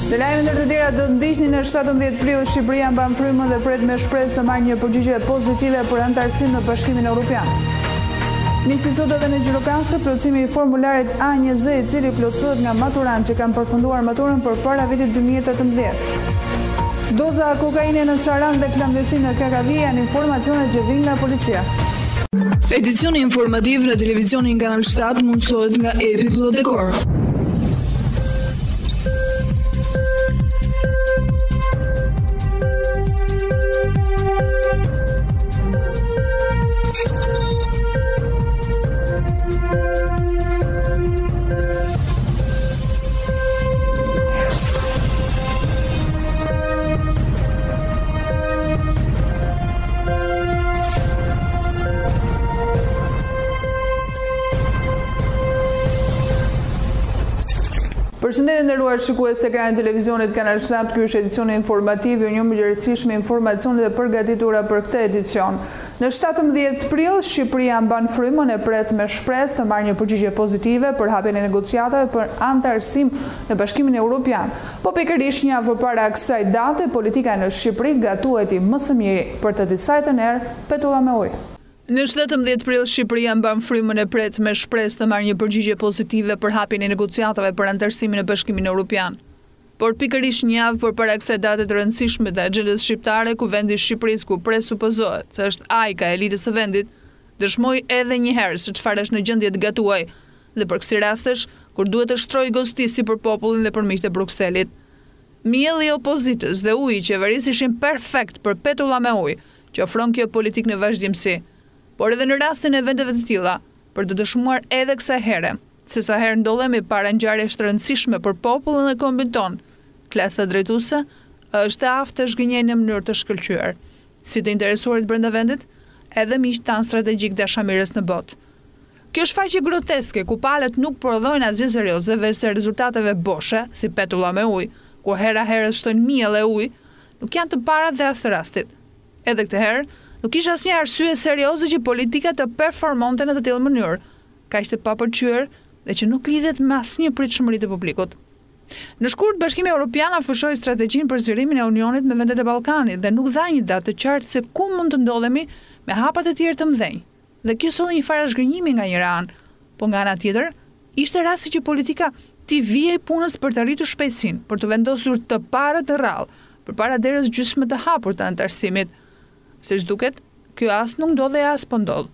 Në lajme ndër të tjera do të ndiqni në 17 prill Shqipëria mban frymën dhe pret me shpresë të marrë një përgjigje pozitive për anëtarësinë në Bashkimin Evropian. Nisi sot edhe në Gjirokaster plotësimi i formularit A20 i cili plotësohet nga maturantë që kanë përfunduar maturën përpara vitit 2018. Doza kokaine në Saran dhe klandestinë në Kakavi janë informacione që vijnë nga policia. Edicioni informativ në televizionin Kanal 7 mundësohet nga Epi Plot Dekor. Përshëndetje nderuar shikues të ekranit televizionit Kanal 7, ky është edicioni informativ i një mëngjesisht me informacione të përgatitura për këtë edicion. Në 17 prill Shqipëria mban frymën e pret me shpresë të marrë një përgjigje pozitive për hapjen e negociatave për anëtarësim në Bashkimin Evropian. Po pikërisht një javë përpara kësaj date, politika në Shqipëri gatuheti më së miri për të disajtën erë petulla me ujë. Në 17 prill Shqipëria mban frymën e pret me shpresë të marrë një përgjigje pozitive për hapjen e negociatave për anëtarësimin në Bashkimin Evropian. Por pikërisht një javë përpara kësaj date të rëndësishme të agjendës shqiptare, ku vendi i Shqipërisë ku presupozohet se është ajka e elitës së vendit, dëshmoi edhe një herë se çfarë është në gjendje të gatuaj, dhe për kësi rastesh, kur duhet të shtrojë gostisi për popullin dhe për miqtë e Brukselit. Mielli i opozitës dhe uji i qeverisë ishin perfekt për petulla me ujë, që ofron kjo politikë në vazhdimsi. Por edhe në rastin e vendeve të tilla, për të dëshmuar edhe kësaj here, se sa herë ndodhemi para ngjarjesh të rëndësishme për popullin e kombit ton, klasa drejtuese është e aftë të zhgënjejë në mënyrë të shkëlqyer, si të interesuarit brenda vendit, edhe miqtë tanë strategjik dashamirës në botë. Kjo shfaqje groteske ku palët nuk prodhojnë asgjë serioze veçse rezultateve boshe, si petulla me ujë, ku hera herës shtojnë mijëll e ujë, nuk janë të parat dhe as të rastit. Edhe këtë herë, nuk ishte asnjë arsye serioze që politika të performonte në të tillë mënyrë, kaq të papërqyer dhe që nuk lidhet me asnjë pritshmëri të publikut. Në shkurt, Bashkimi Evropian afroshoi strategjinë për zgjerimin e Unionit me vendet e Ballkanit dhe nuk dha një datë të qartë se ku mund të ndodhemi me hapat e tjerë të mëdhenj. Dhe kjo solli një farë zhgënjimi nga njëra anë, po nga ana tjetër, ishte rasti që politika t'i vijej punës për të arritur shpejtësinë, për të vendosur të parët të rrallë përpara derës gjysmë të hapur të anëtarësimit. Siç duket, kjo as nuk ndodh dhe as po ndodh.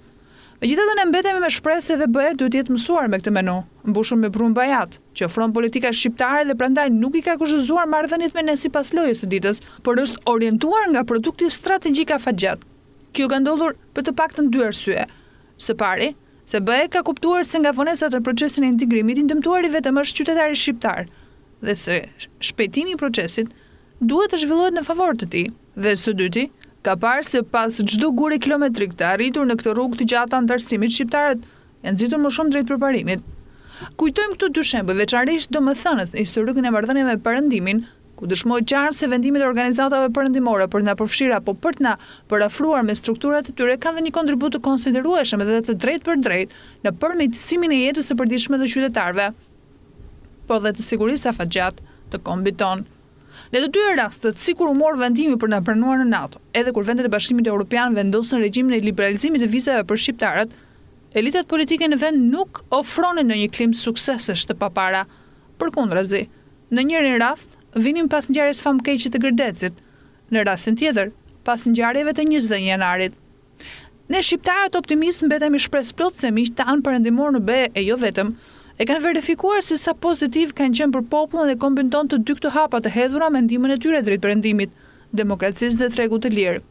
Megjithatë ne mbetemi me shpresë se BE duhet të jetë mësuar me këtë menu, mbushur me prunë bajat, që ofron politika shqiptare dhe prandaj nuk i ka kushtozuar marrëdhëniet me ne sipas lojës së ditës, por është orientuar nga produkti strategjik afatgjat. Kjo ka ndodhur për të paktën dy arsye. Së pari, se BE ka kuptuar se nga vonesat në procesin e integrimit i dëmtuari vetëm është qytetari shqiptar, dhe se shpejtimi i procesit duhet të zhvillohet në favor të tij. Dhe së dyti, ka parë se pas çdo gure kilometrik të arritur në këtë rrugë të gjatë anëtarësimit, shqiptarët janë nxitur më shumë drejt përparimit. Kujtojmë këtu dy shembuj veçanërisht domethënës në historikën e marrëdhënieve me Perëndimin, ku dëshmoi qartë se vendimet e organizatave perëndimore për të na përfshirë apo për të na përafruar me strukturat e tyre kanë dhënë një kontribut të konsiderueshëm edhe të drejtë për drejtë në përmirësimin e jetës së përditshme të qytetarëve, por dhe të sigurisë afatgjat të kombit ton. Në të dy rastet, sikur u mor vendimi për na pranuar në NATO, edhe kur vendet e Bashkimit Evropian vendosën regjimin e liberalizimit të vizave për shqiptarët, elitat politike në vend nuk ofronin në një klim suksesesh të papara. Përkundrazi, në njërin rast vinin pas ngjarjes famkeqe të Gërdecit, në rastin tjetër pas ngjarjeve të 21 janarit. Ne shqiptarët optimistë mbetemi shpresëplot se miqtë tanë perëndimor në BE e jo vetëm e kanë verifikuar se sa pozitiv kanë qenë për popullin dhe kombin ton të dy këto hapa të hedhura me ndihmën e tyre drejt perëndimit, demokracisë dhe tregut të lirë.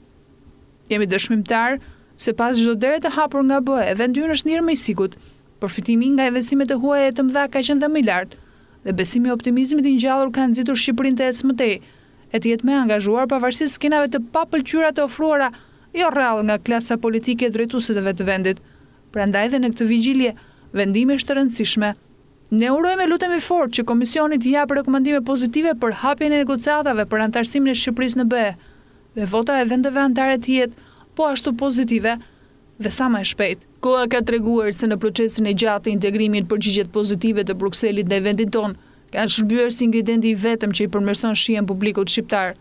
Jemi dëshmimtar se pas çdo dere të hapur nga BE, vendi ynë është njërë me i sikut, përfitimi nga investimet e huaja të mëdha ka qenë dhe më i lartë, dhe besimi i optimizmit i ngjallur ka nxitur Shqipërinë të ecë më tej, e të jetë më angazhuar pavarësisht skenave të papëlqyera të ofruara jo rrallë nga klasa politike e drejtuesve të vendit. Prandaj dhe në këtë vigjilje vendime është të rëndësishme. Ne urojmë lutemi fort që komisioni të japë rekomandime pozitive për hapjen e negociatave për anëtarësimin e Shqipërisë në BE, dhe vota e vendeve anëtare të jetë po ashtu pozitive dhe sa më shpejt. Koha ka treguar se në procesin e gjatë të integrimit përgjigjet pozitive të Brukselit ndaj vendit ton ka shërbyer si ingredienti i vetëm që i përmirëson shihen publikut shqiptar,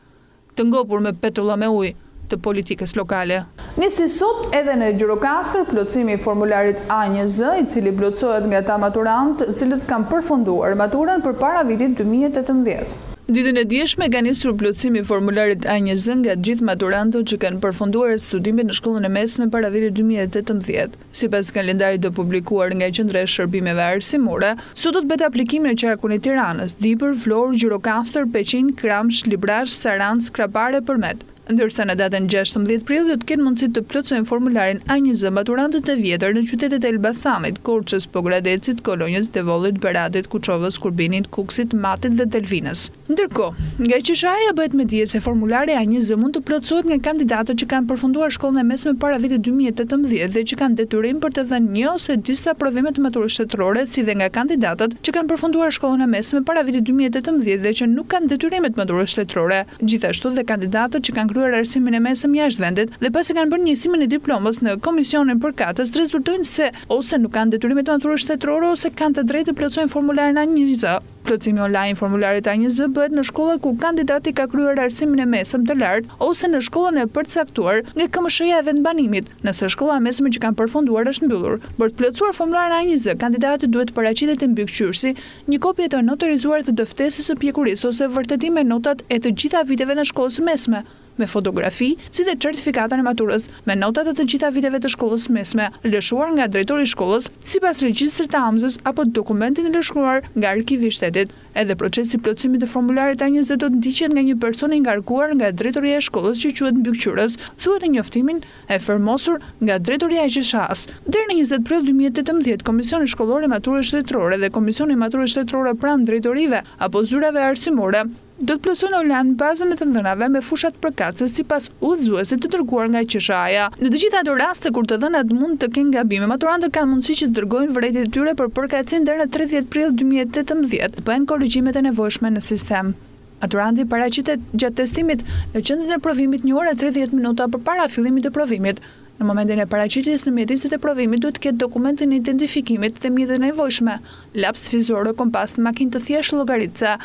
të ngopur me petulla me ujë të politikës lokale. Nisi sot edhe në Gjirokaster plotësimi i formularit A1Z, i cili plotësohet nga ata maturantë të cilët kanë përfunduar maturën përpara vitit 2018. Ditën e dieshme ka nisur plotësimi i formularit A1Z nga të gjithë maturantët që kanë përfunduar studimet në shkollën e mesme para vitit 2018. Sipas kalendarit të publikuar nga Qendra e Shërbimeve Arsimore, sot do të bëhet aplikimi në qarkun e Tiranës, Dibër, Vlorë, Gjirokaster, Peqin, Kramsh, Librazh, Sarandë, Skrapare, Përmet. Ndërsa në datën 16 prill do të kenë mundësi të plotësojnë formularin A1Z maturantët e vjetër në qytetet e Elbasanit, Korçës, Pogradecit, Kolonjës, Devollit, Beratit, Kuçovës, Kurbinit, Kuksit, Matit dhe Delvinës. Ndërkohë, nga QSH-ja bëhet me dije se formulari A1Z mund të plotësohet nga kandidatët që kanë përfunduar shkollën e mesme para vitit 2018 dhe që kanë detyrim për të dhënë një ose disa provime të maturës shtetërore, si dhe nga kandidatët që kanë përfunduar shkollën e mesme para vitit 2018 dhe që nuk kanë detyrime të maturës shtetërore. Gjithashtu dhe kandidatët që kanë kryer arsimin e mesëm jashtë vendit dhe pasi kanë bërë njësimin e diplomës në komisionin përkatës, rezultojnë se ose nuk kanë detyrime të maturës shtetërore ose kanë të drejtë të plotësojnë formularin A1Z. Plotësimi online formularit A1Z bëhet në shkollat ku kandidati ka kryer arsimin e mesëm të lartë ose në shkollën e përcaktuar nga KMSH-ja e vendbanimit, nëse shkolla e mesme që kanë përfunduar është mbyllur. Për të plotësuar formularin A1Z, kandidati duhet të paraqitet te mbikëqyrësi një kopje të notorizuar të dëftesës së pjekurisë ose vërtetim me notat e të gjitha viteve në shkollës mesme, me fotografi, si dhe certifikatën e maturës, me notat e të gjitha viteve të shkollës mesme, lëshuar nga drejtori i shkollës, sipas regjistrit të amzës apo dokumentin e lëshuar nga arkivi i shtetit. Edhe procesi i plotësimit të formularit A1Z do të ndiqet nga një person i ngarkuar nga drejtoria e shkollës që quhet mbikëqyrës, thuhet në njoftimin e fermosur nga drejtoria e QSH-s. Deri në 20 prill 2018, Komisioni Shkollor i Maturës Shtetërore dhe Komisioni i Maturës Shtetërore pranë drejtorive apo zyrave arsimore do të plotësojnë online bazën e të dhënave me fushat përkatëse sipas udhëzuesit të dërguar nga QSH-ja. Në të gjitha ato raste kur të dhënat mund të kenë gabime, maturantët kanë mundësi që të dërgojnë vërejtjet e tyre për përkatësinë deri në 30 prill 2018, bëhen korrigjimet e nevojshme në sistem. Maturanti paraqitet gjatë testimit në qendrën e provimit 1 orë e 30 minuta përpara fillimit të provimit. Në momentin e paraqitjes në mjedisit e provimit duhet të ketë dokumentin e identifikimit dhe mjetet e nevojshme, laps fizore, kompas, makinë të thjeshtë, llogaritse.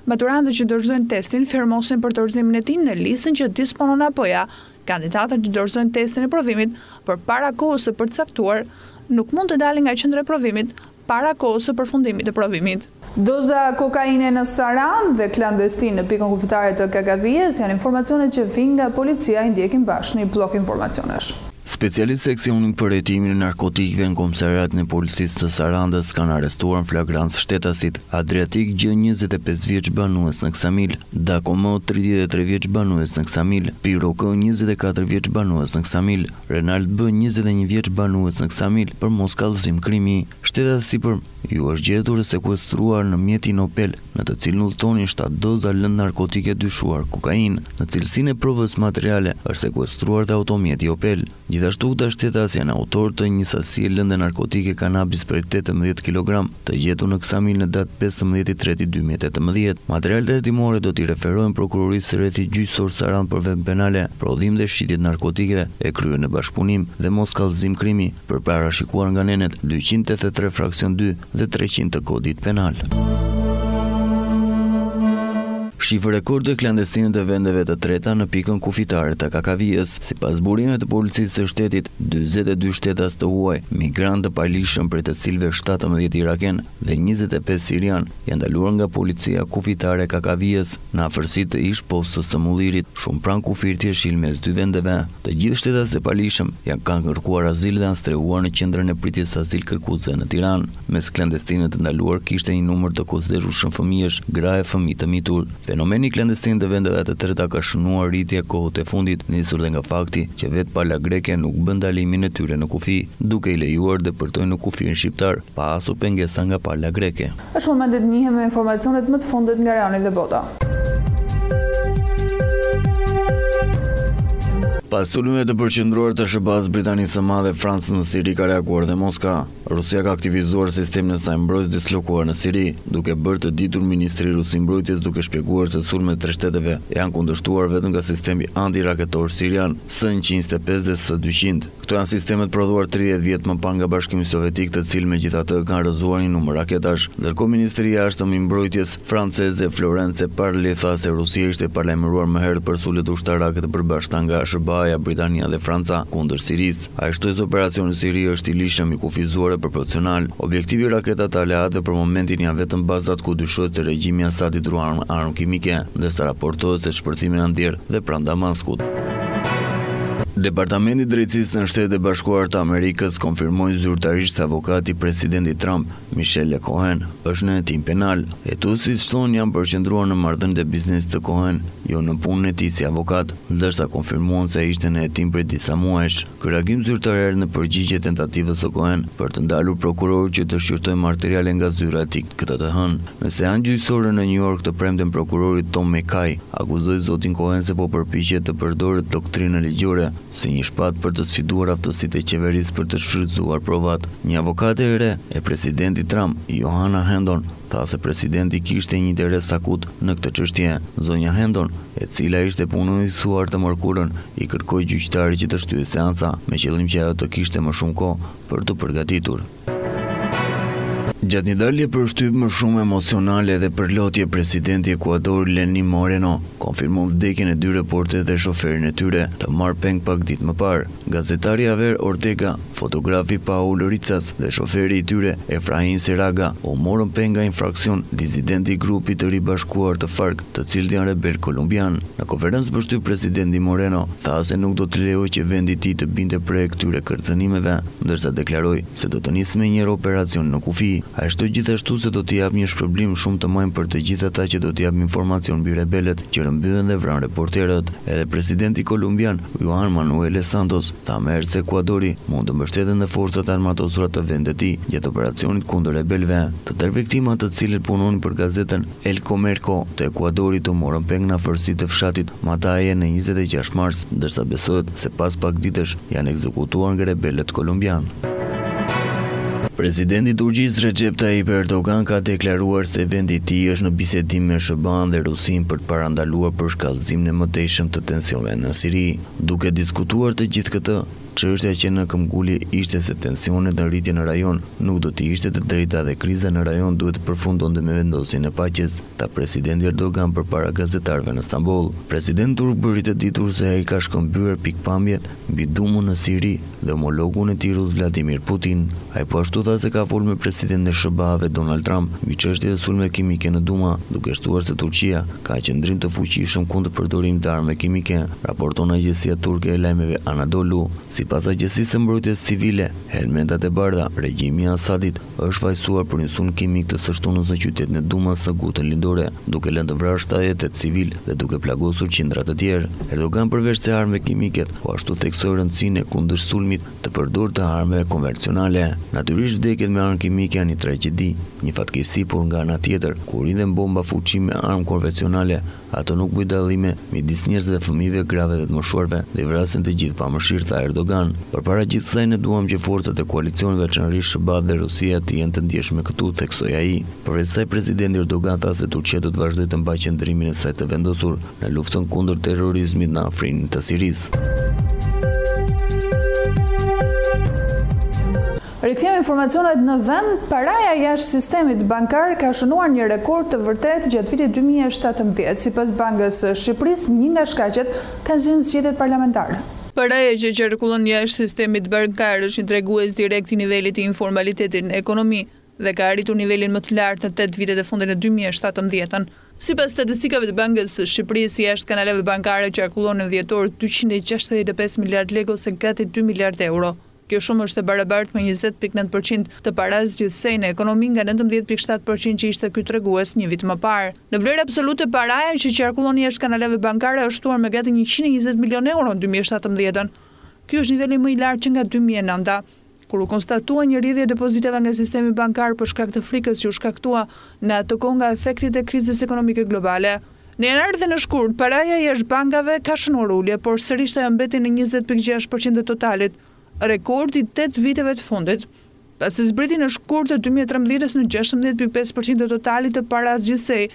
Maturantët që dorëzojnë testin firmosen për dorëzimin e tij në listën që disponon apoja. Kandidatët që dorëzojnë testin e provimit përpara kohës së përcaktuar nuk mund të dalin nga qendra e provimit para kohës së përfundimit të provimit. Doza kokaine në Sarandë dhe klandestin në pikën kufitare të KKV-s janë informacionet që vijnë nga policia, i ndjekim bashkë një blok informacionesh. Specialistë seksionin për hetimin e narkotikëve në komisariatin e policisë të Sarandës kanë arrestuar në flagrancë shtetasit Adriatik Gjë 25 vjeç banues në Ksamil, Dakomo 33 vjeç banues në Ksamil, Piroko 24 vjeç banues në Ksamil, Renald B 21 vjeç banues në Ksamil për mos kallëzim krimi. Shtetasi sipër ju është gjetur e sekuestruar në mjetin Opel, në të cilin udhëtonin 7 doza lëndë narkotike dyshuar kokain. Në cilësinë e provës materiale është sekuestruar dhe automjeti Opel. Gjithashtu këta shtetas janë autor të një sasie lëndë narkotike kanabis për 18 kg, të gjetur në Ksamil në datë 15/3/2018. Materialet hetimore do t'i referojnë prokurorisë së rrethit gjyqësor Sarandë për vepra penale, prodhim dhe shitje narkotike e kryer në bashkëpunim dhe mos kallëzim krimi, për parashikuar nga nenet 283 fraksion 2 dhe 300 të kodit penal. Shifër rekord e klandestinët e vendeve të treta në pikën kufitare të KKV-s. Sipas burimeve të policisë së shtetit, 42 shtetas të huaj, migrantë të palishëm prej të cilëve 17 iraken dhe 25 sirian janë ndaluar nga policia kufitare e KKV-s në afërsi të ish postës së Mullirit, shumë pranë kufit të jeshil mes dy vendeve. Të gjithë shtetas të palishëm kanë kërkuar azil dhe janë strehuar në qendrën e pritjes azil kërkuese në Tiranë. Mes klandestinët të ndaluar kishte një numër të konsiderueshëm fëmijësh, gra e fëmijë të mitur. Fenomeni klandestin të vendeve të treta ka shënuar rritje kohët e fundit, nisur dhe nga fakti që vetë pala greke nuk bën ndalimin e tyre në kufi, duke i lejuar depërtojnë në kufirin shqiptar, pa asur pengesa nga pala greke. Është momenti të njihem me informacionet më të fundit nga rajoni dhe bota. Pas sulmeve të përqendruar të SBA-s, Britanisë së Madhe, Francës në Siri ka reaguar dhe Moska. Rusia ka aktivizuar sistemin e saj mbrojtës dislokuar në Siri, duke bërë të ditur ministri rus i mbrojtjes duke shpjeguar se sulmet të shteteve janë kundërshtuar vetëm nga sistemi antiraketor sirian S-125 dhe S-200. Këto janë sistemet prodhuar 30 vjet më parë nga Bashkimi Sovjetik, të cilë megjithatë kanë rrëzuar një numër raketash. Ndërkohë Ministria e Jashtëm e Mbrojtjes franceze Florence Parly tha se Rusia ishte paralajmëruar më herët për sulmet ushtarake të përbashkëta nga SBA-ja, Britania dhe Franca kundër Sirisë. Ai shtoi se operacioni në Siri është i lishëm, i kufizuar e proporcional. Objektivi i raketat aleatëve për momentin janë vetëm bazat ku dyshohet se regjimi i Asadit ruan armë kimike, ndërsa raportohet se shpërthimi janë ndjer dhe pranë Damaskut. Departamenti i Drejtësisë në Shtetet e Bashkuara të Amerikës konfirmoi zyrtarisht se avokati i presidentit Trump, Michelle Cohen, është në hetim penal. Hetuesit thonë janë përqendruar në marrëdhëniet e biznesit të Cohen, jo në punën e tij si avokat, ndërsa konfirmuan se ai ishte në hetim prej disa muajsh. Ky reagim zyrtar në përgjigje tentativës së Cohen për të ndalur prokurorit që të shqyrtojë materiale nga zyra e tij këtë të hënë. Në seancë gjyqësore në New York të premten prokurori Tom McKay akuzoi zotin Cohen se po përpiqet të përdorë doktrinën ligjore si një shpatë për të sfiduar aftësitë e qeverisë për të shfrytzuar provat. Një avokate e re e presidentit Trump, Johanna Hendon, tha se presidenti kishte një interes akut në këtë çështje. Zonja Hendon, e cila ishte punonjësuar të mërkurën, i kërkoi gjyqtarit që të shtyejë seanca me qëllim që ajo të kishte më shumë kohë për të përgatitur. Gjatë një dalje për shtyp më shumë emocionale dhe për lotje, presidenti Ekuador Lenín Moreno konfirmon vdekjen e 2 reporterëve dhe shoferin e tyre të marrë peng pak ditë më parë. Gazetari Javier Ortega, fotografi Paul Ricas dhe shoferi i tyre Efraín Seraga u morën peng nga infraksion disidenti i grupit të ribashkuar të FARC, të cilët janë rebel kolumbian. Në konferencë për shtyp, presidenti Moreno tha se nuk do të lejojë që vendi i tij të binte prej këtyre kërcënimeve, ndërsa deklaroi se do të nisë me një operacion në kufi. Ai shtoi gjithashtu se do t'i jap një shpërblim shumë të mëdhenj për të gjithë ata që do t'i jap informacion mbi rebelet që rrëmbyen dhe vranë reporterët. Edhe presidenti kolumbian Juan Manuel Santos tha më herët se Ekuadori mund të mbështeten në forcat armatosura të vendit të tij gjatë operacionit kundër rebelëve. Të tërë viktimat të cilët punonin për gazetën El Comercio të Ekuadorit u morën peng në afërsitë të fshatit Mataje në 26 mars, ndërsa besohet se pas pak ditësh janë ekzekutuar nga rebelët kolumbian. Presidenti i Turqisë Recep Tayyip Erdogan ka deklaruar se vendi i tij është në bisedim me SBA-n dhe Rusinë për të parandaluar përshkallëzimin e mëtejshëm të tensioneve në Siri. Duke diskutuar të gjithë këtë, çështja që në këmbgulje ishte se tensionet në rritje në rajon nuk do të ishte të drejta dhe kriza në rajon duhet të përfundonte me vendosjen e paqes, tha presidenti Erdogan përpara gazetarëve në Stamboll. Presidenti turk bëri të ditur se ai ka shkëmbyer pikpamjet mbi dumën në Siri dhe homologun e tij rus Vladimir Putin. Ai po ashtu tha se ka folur me presidentin e SBA-ve Donald Trump mbi çështjen e sulmeve kimike në Duma, duke shtuar se Turqia ka qendrim të fuqishëm kundër përdorimit të armëve kimike, raporton agjencia turke e lajmeve Anadolu. Sipas agjencisë së mbrojtjes civile, helmetat e bardha, regjimi i Asadit është vajsuar për një sulm kimik të së shtunës në qytetin e Dumas së gutën lindore, duke lënë të vrarë 70 civil dhe duke plagosur qindra të tjerë. Erdogan përveç se armëve kimike, po ashtu theksoi rëndësinë e kundër sulmit të përdorur të armëve konvencionale. Natyrisht vdekjet me armë kimike janë një tragjedi, një fatkeqësi, por nga ana tjetër, kur rindhen bomba fuqi me armë konvencionale, ato nuk bëjnë dallime midis njerëzve, fëmijëve, grave dhe të moshuarve dhe i vrasin të gjithë pa mëshirë, tha Erdogan. Përpara gjithsej ne duam që forcat e koalicionit, veçanërisht SBA dhe Rusia, të jenë të ndjeshme këtu, theksoi ai. Përveç saj, presidenti Erdogan tha se Turqia do të vazhdojë të mbajë qendrimin e saj të vendosur në luftën kundër terrorizmit në afrinë të Sirisë. Rikthiem informacionet në vend, paraja jashtë sistemit bankar ka shënuar një rekord të vërtet gjatë vitit 2017. Sipas Bankës së Shqipërisë, një nga shkaqet kanë qenë zgjedhjet parlamentare. Paraja që qarkullon jashtë sistemit bankar është një tregues direkt i nivelit të informalitetit në ekonomi dhe ka arritur nivelin më të lartë në 8 vitet e fundit në 2017. Sipas statistikave të Bankës së Shqipërisë, jashtë kanaleve bankare qarkullon në dhjetor 265 miliard lekë ose gati 2 miliard euro. Kjo shumë është e barabartë me 20.9% të paras gjithsej në ekonomi nga 19.7% që ishte ky tregues një vit më parë. Në vlerë absolute, paraja që qarkullon jashtë kanaleve bankare është shtuar me gati 120 milion euro në 2017. Ky është niveli më i lartë që nga 2009, kur u konstatua një rrjedhje e depozitave nga sistemi bankar për shkak të frikës që u shkaktua në atë kohë nga efektet e krizës ekonomike globale. Në janar dhe në shkurt, paraja jashtë bankave ka shënuar ulje, por sërish ajo mbeti në 20.6% të totalit, rekordi 8 viteve të fundit, pasi zbriti në shkurt të 2013 në 16.5% të totalit të paras gjithsej,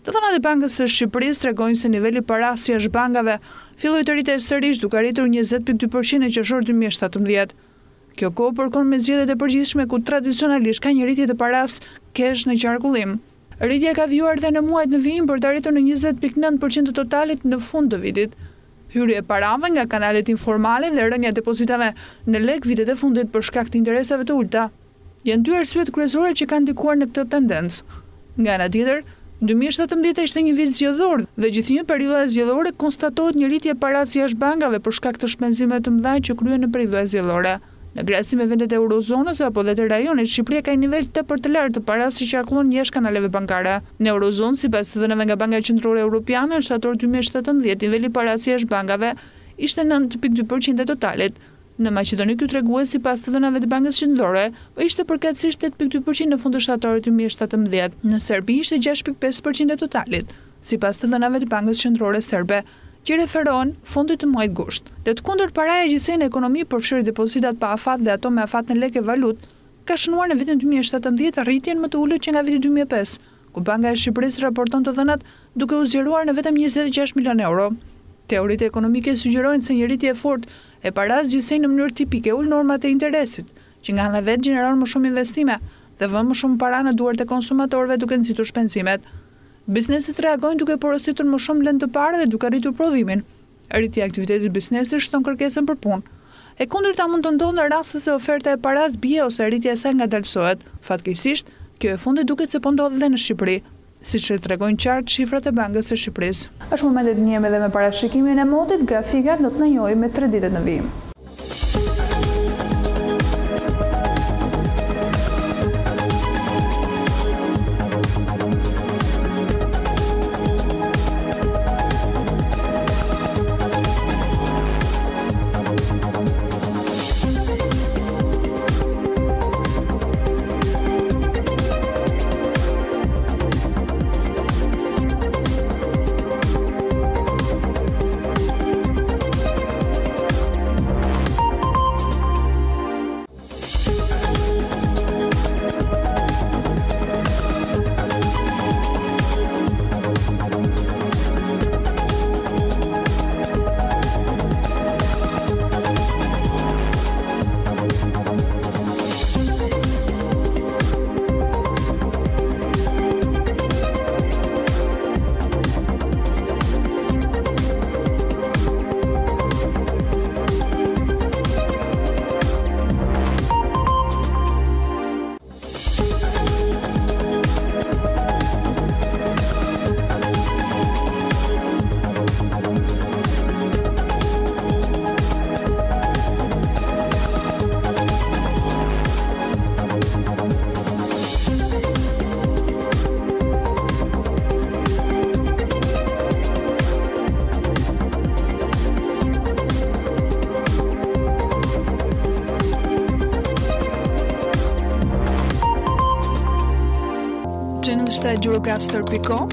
Të dhënat e Bankës së Shqipërisë tregojnë se niveli parasje jashtë bankave filloi të rritej sërish duke arritur 20.2% në qershor 2017. Kjo kohë përkon me zgjedhjet e përgjithshme ku tradicionalisht ka një rritje të paras kesh në qarkullim. Rritja ka vjuar dhe në muajt në vijim për të arritur në 20.9% të totalit në fund të vitit. Hyrje e parave nga kanalet informale dhe rënja depozitave në lek vitet e fundit për shkak të interesave të ulta janë dy arsyet kryesore që kanë ndikuar në këtë tendencë. Nga ana tjetër, 2017 ishte një vit zgjedhor dhe gjithnjë periudha zgjedhore konstatohet një rritje parasje jashtë bankave për shkak të shpenzimeve të mëdha që kryen në periudha zgjedhore. Në krahasim me vendet e eurozonës apo dhe të rajonit, Shqipëria ka një nivel tepër të lartë të parasjes që qarkullon jashtë kanaleve bankare. Në eurozonë, sipas të dhënave nga Banka Qendrore Europiane, në shtator 2017 niveli parasje jashtë bankave ishte 9.2% e totalit. Në Maqedoni ky tregues sipas të dhënave të Bankës Qendrore, ishte përkatësisht 8.2% në fund të shtatorit 2017. Në Serbi ishte 6.5% e totalit, sipas të dhënave të Bankës Qendrore Serbe, që referohen fundit të muajit gusht. Dhe të kundërt paraja gjithsej në ekonomi përfshirë depozitat pa afat dhe ato me afat në lekë valutë, ka shënuar në vitin 2017 rritjen më të ulët që nga viti 2005, ku Banka e Shqipërisë raporton të dhënat duke u zgjeruar në vetëm 26 milion euro. Teoritë ekonomike sugjerojnë se një rritje e fortë e paras gjithsej në mënyrë tipike ul normat e interesit, që nga ana vetë gjeneron më shumë investime dhe vën më shumë para në duart e konsumatorëve duke nxitur shpenzimet. Bizneset reagojnë duke porositur më shumë lëndë të parë dhe duke arritur prodhimin. Rritja e aktivitetit biznesit shton kërkesën për punë. E kundërta mund të ndodhë në raste se oferta e paras bie ose rritja e saj ngadalësohet. Fatkeqësisht, kjo e fundit duket se po ndodh edhe në Shqipëri, siç e tregojnë qartë shifrat e Bankës së Shqipërisë. Është momenti të njëjmë edhe me parashikimin e motit, grafikat do të na njohin me 3 ditë në vijim. Gjirokaster.com,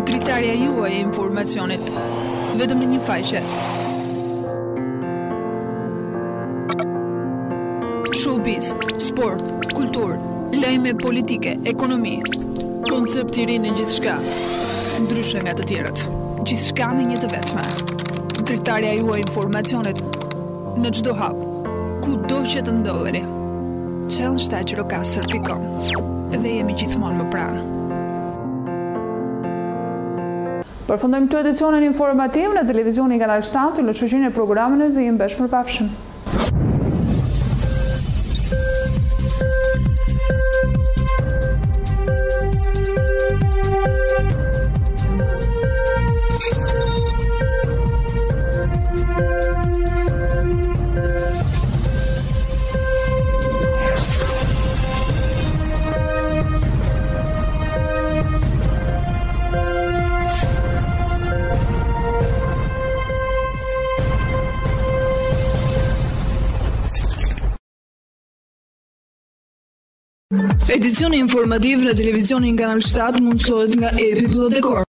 dritarja juaj e informacionit, vetëm në një faqe. Showbiz, sport, kulturë, lajme politike, ekonomi, koncept i ri në gjithçka, ndryshe nga të tjerët. Gjithçka në një të vetme. Dritarja juaj e informacionit në çdo hap, kudo që të ndodheni. Gjirokaster.com. Dhe jemi gjithmonë më pranë. Përfundojmë këtë edicionin informativ në televizionin Kanal 7, në shoqërinë e programeve të vijim bash përpafshim. Edicioni informativ në televizionin Kanal 7 mundësohet nga Epi Plot Dekor.